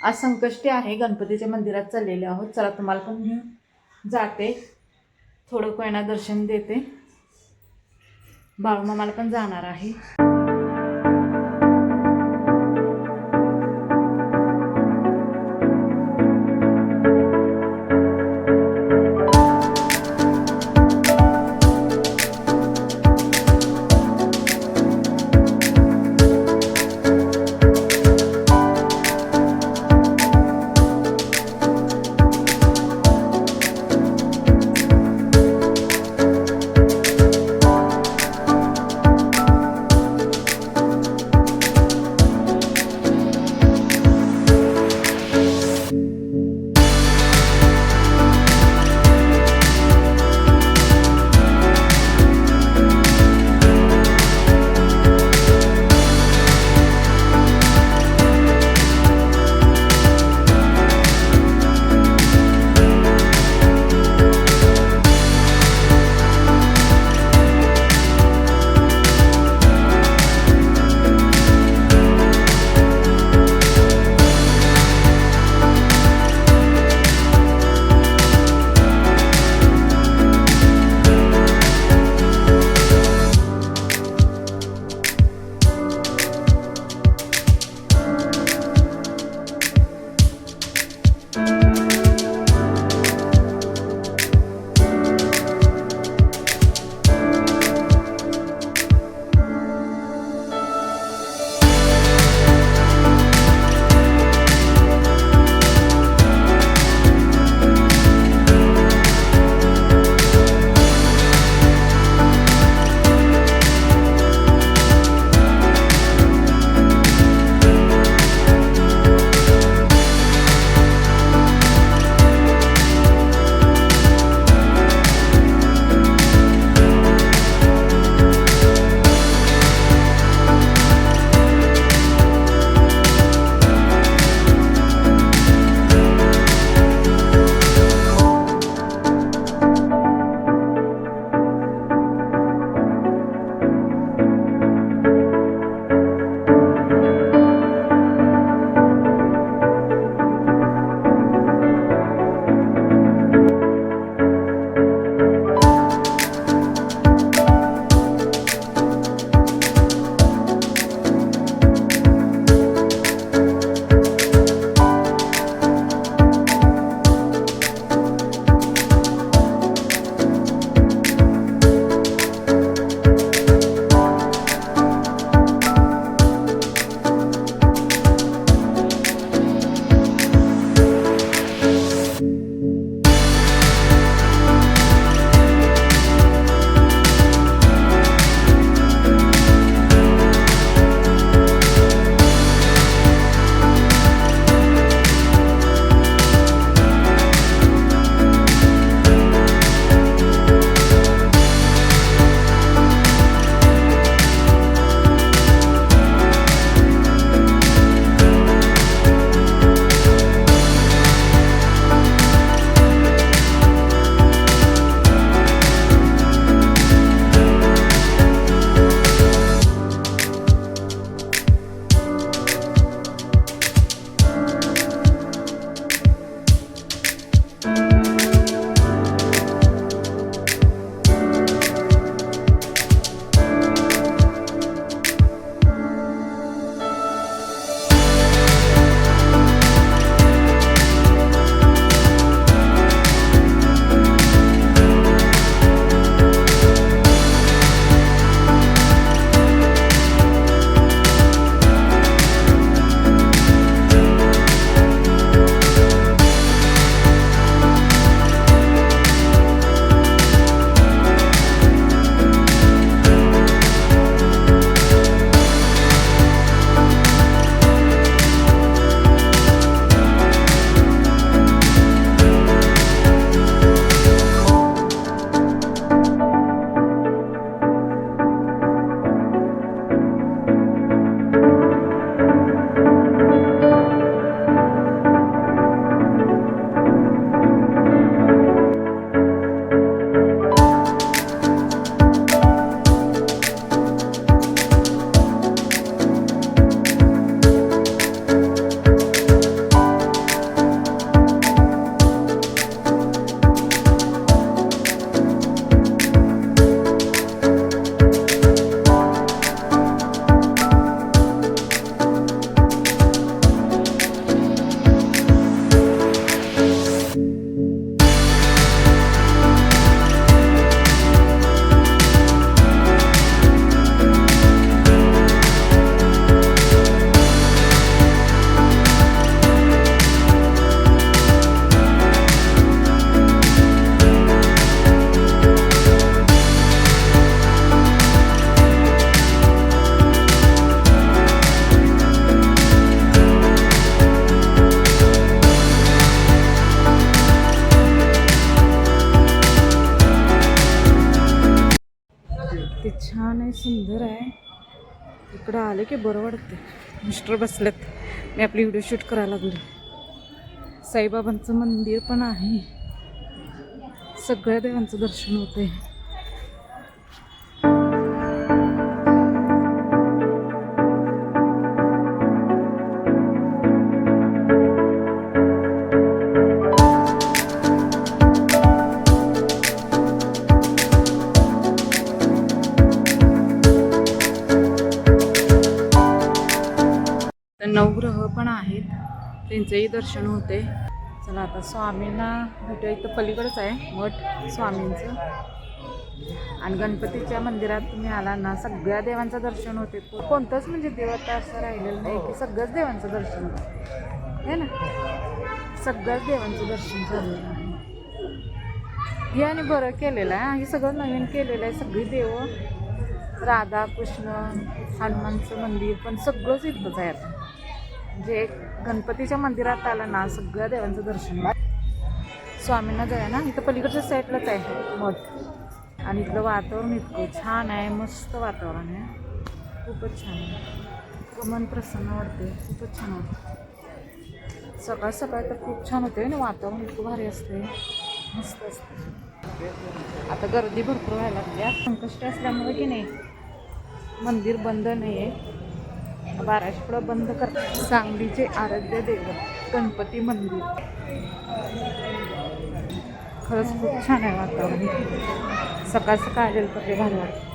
आज संकष्टी आहे, गणपतीच्या मंदिरात चाललेले आहोत. चला तुम्हाला पण घेऊन जाते, थोडं कोयना दर्शन देते. बाळूमामाला पण जाणार आहे. सुंदर आहे. इकडं आले की बरं वाटते. मिस्टर बसलेत, मी आपली व्हिडिओ शूट करायला लागले. साईबाबांचं मंदिर पण आहे. सगळ्या देवांचं दर्शन होते. नवग्रह पण आहेत, त्यांचेही दर्शन होते. चला आता स्वामींना भेटूया. इथं पलीकडेच आहे मठ स्वामींचं. आणि गणपतीच्या मंदिरात तुम्ही आला ना, सगळ्या देवांचं दर्शन होते. कोणतंच म्हणजे देवता असं राहिलेलं नाही की सगळ्याच देवांचं दर्शन होतं है ना. सगळ्याच देवांचं दर्शन झालेलं आहे. हे आणि बरं केलेलं आहे. हे सगळं नवीन केलेलं आहे. सगळी देव, राधा कृष्ण, हनुमानचं मंदिर पण सगळंच इथंच आहे. आता म्हणजे गणपतीच्या मंदिरात आलं ना, सगळ्या देवांचं दर्शन. स्वामींना जाऊया ना. इथं पलीकडच्या साईडलाच आहे मठ. आणि इथलं वातावरण इतकं छान आहे, मस्त वातावरण आहे. खूपच छान आहे. मन प्रसन्न वाटते, खूपच छान वाटतं. सकाळ सकाळ तर खूप छान होते ना, वातावरण इतकं भारी असते, मस्त असते. आता गर्दी भरपूर व्हायला लागली. संकष्टी असल्यामुळे की नाही मंदिर बंद नाही आहे. 12च्या पुढं बंद करतात. सांगलीचे आराध्य दैवत गणपती मंदिर. खरंच खूप छान आहे वातावरण. सकाळ सकाळ आलेलं तर ते भारी वाटतं.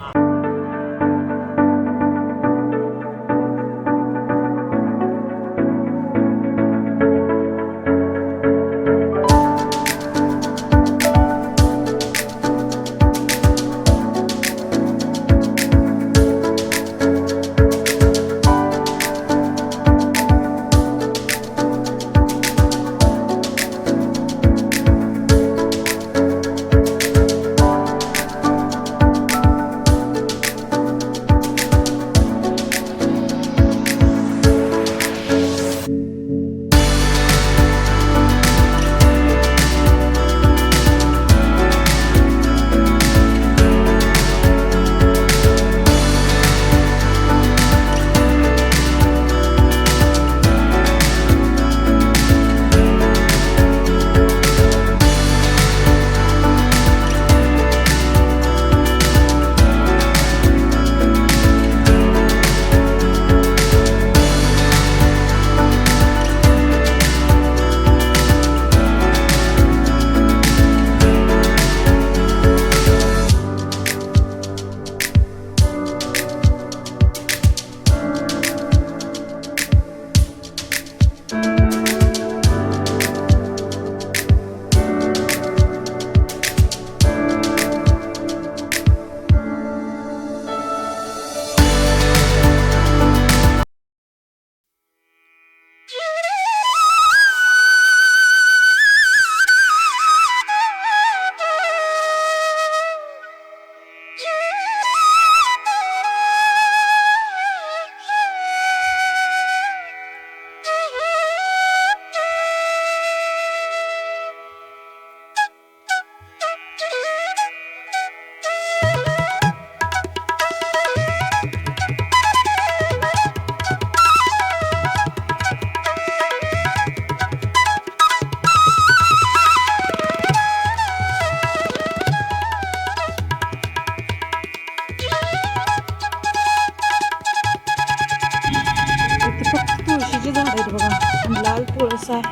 लाल तुळस आहे.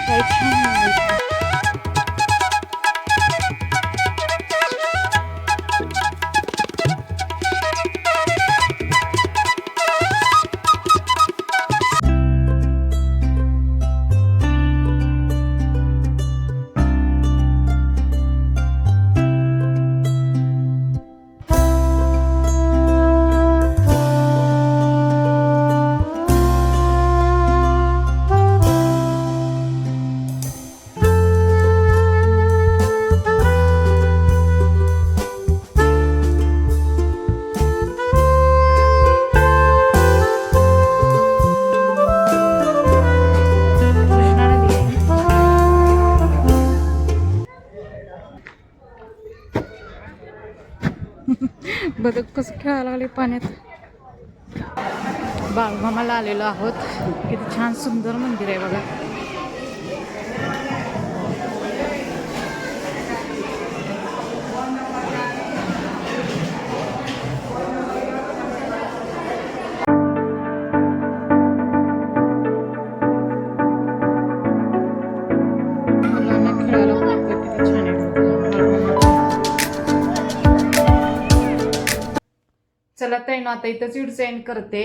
काय छान आहे. बदक कसं खेळायला लागले पाण्यात. बाळूमामाला आलेलो आहोत. किती छान सुंदर मंदिर आहे बघा. मुलांना खेळायला खूप किती छान आहे. चला ताई ना आता इथंच व्हिडिओ सेंड करते.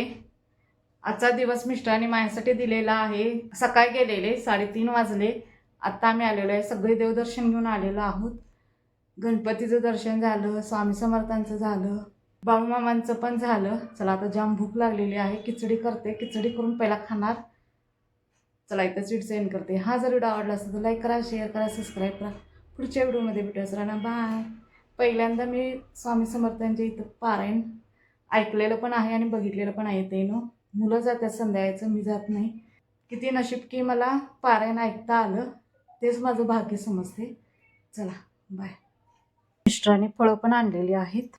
आजचा दिवस मिस्टरांनी माझ्यासाठी दिलेला आहे. सकाळी गेलेले 3:30 वाजले. आत्ता आम्ही आलेलो आहे. सगळे देवदर्शन घेऊन आलेलो आहोत. गणपतीचं दर्शन झालं, स्वामी समर्थांचं झालं, बाळूमामांचं पण झालं. चला आता जाम भूक लागलेली आहे. खिचडी करते. खिचडी करून पहिला खाणार. चला इथंच व्हिडिओ सेंड करते. हा जर व्हिडिओ आवडला असेल तर लाईक करा, शेअर करा, सबस्क्राईब करा. पुढच्या व्हिडिओमध्ये भेटूया. सरांना बाय. पहिल्यांदा मी स्वामी समर्थांच्या इथं पारायण ऐकलेलं पण आहे आणि बघितलेलं पण आहे. ते मुलं जातात संध्याकाळचं, मी जात नाही. किती नशीब की मला पारायण ऐकता आलं, तेच माझं भाग्य समजते. चला बाय. मिस्टरांनी फळं पण आणलेली आहेत.